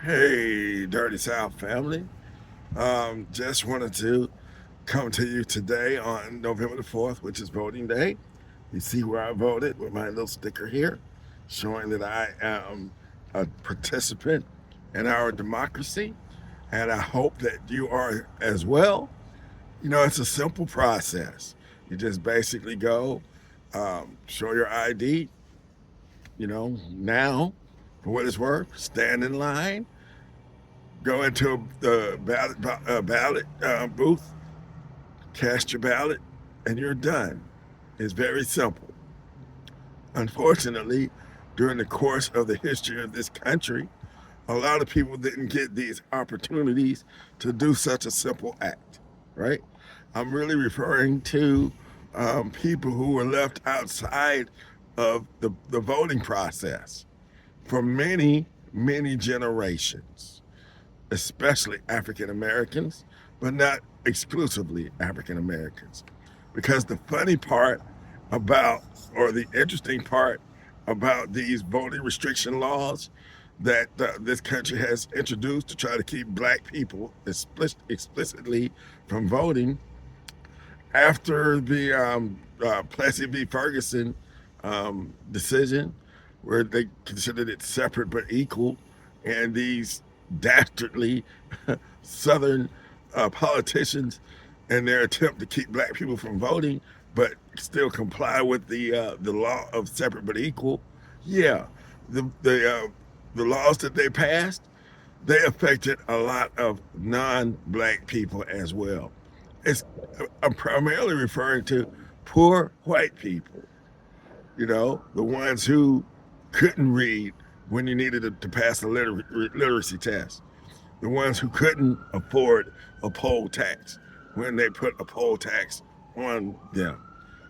Hey, Dirty South family. Just wanted to come to you today on November the 4th, which is voting day. You see where I voted with my little sticker here, showing that I am a participant in our democracy, and I hope that you are as well. It's a simple process. You just basically go, show your ID, now, for what it's worth, stand in line, go into the ballot booth, cast your ballot, and you're done. It's very simple. Unfortunately, during the course of the history of this country, a lot of people didn't get these opportunities to do such a simple act, right? I'm really referring to people who were left outside of the voting process for many, many generations, especially African Americans, but not exclusively African Americans. Because the funny part about, or the interesting part about these voting restriction laws that this country has introduced to try to keep black people explicitly from voting after the Plessy v. Ferguson decision, where they considered it separate but equal, and these dastardly Southern politicians, in their attempt to keep black people from voting, but still comply with the law of separate but equal. Yeah, the laws that they passed, they affected a lot of non-black people as well. It's I'm primarily referring to poor white people, the ones who couldn't read when you needed to pass a literacy test, the ones who couldn't afford a poll tax when they put a poll tax on them.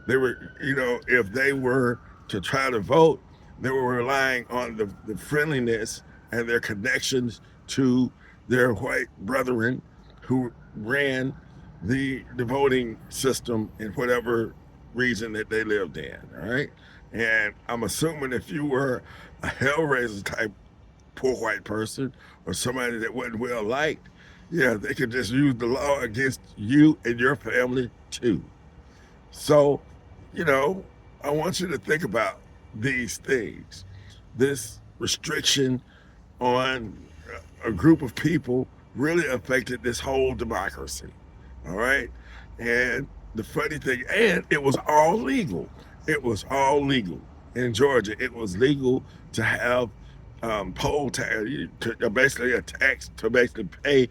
They were, if they were to try to vote, they were relying on the friendliness and their connections to their white brethren who ran the voting system in whatever region that they lived in. All right. And I'm assuming if you were a Hellraiser type poor white person or somebody that wasn't well liked, yeah, they could just use the law against you and your family too. So, you know, I want you to think about these things. This restriction on a group of people really affected this whole democracy. All right. And the funny thing, and it was all legal. It was all legal in Georgia. It was legal to have poll tax, basically a tax to basically pay.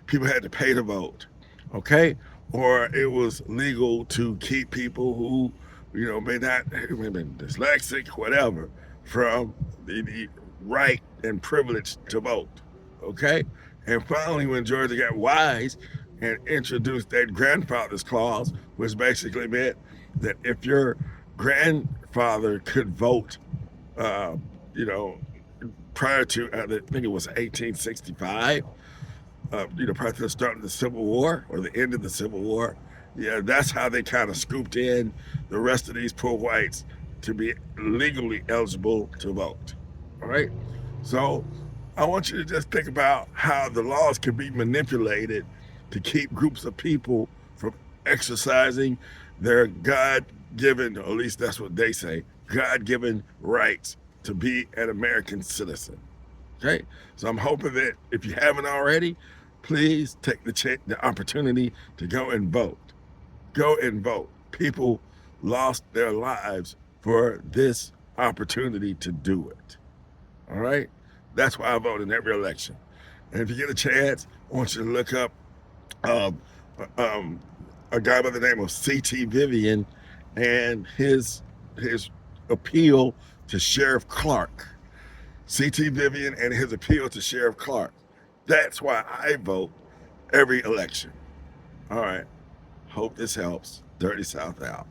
People had to pay to vote. Okay. Or it was legal to keep people who, may not, may be dyslexic, whatever, from the right and privilege to vote. Okay. And finally, when Georgia got wise and introduced that grandfather's clause, which basically meant that if your grandfather could vote, uh, you know, prior to, I think it was 1865, prior to the start of the Civil War or the end of the Civil War, yeah, that's how they kind of scooped in the rest of these poor whites to be legally eligible to vote. All right. So I want you to just think about how the laws can be manipulated to keep groups of people from exercising their God given, or at least that's what they say, God given rights to be an American citizen. Okay. So I'm hoping that if you haven't already, please take the opportunity to go and vote. Go and vote. People lost their lives for this opportunity to do it. All right? That's why I vote in every election. And if you get a chance, I want you to look up um, um, a guy by the name of C.T. Vivian and his appeal to Sheriff Clark. C.T. Vivian and his appeal to Sheriff Clark. That's why I vote every election. All right. Hope this helps. Dirty South out.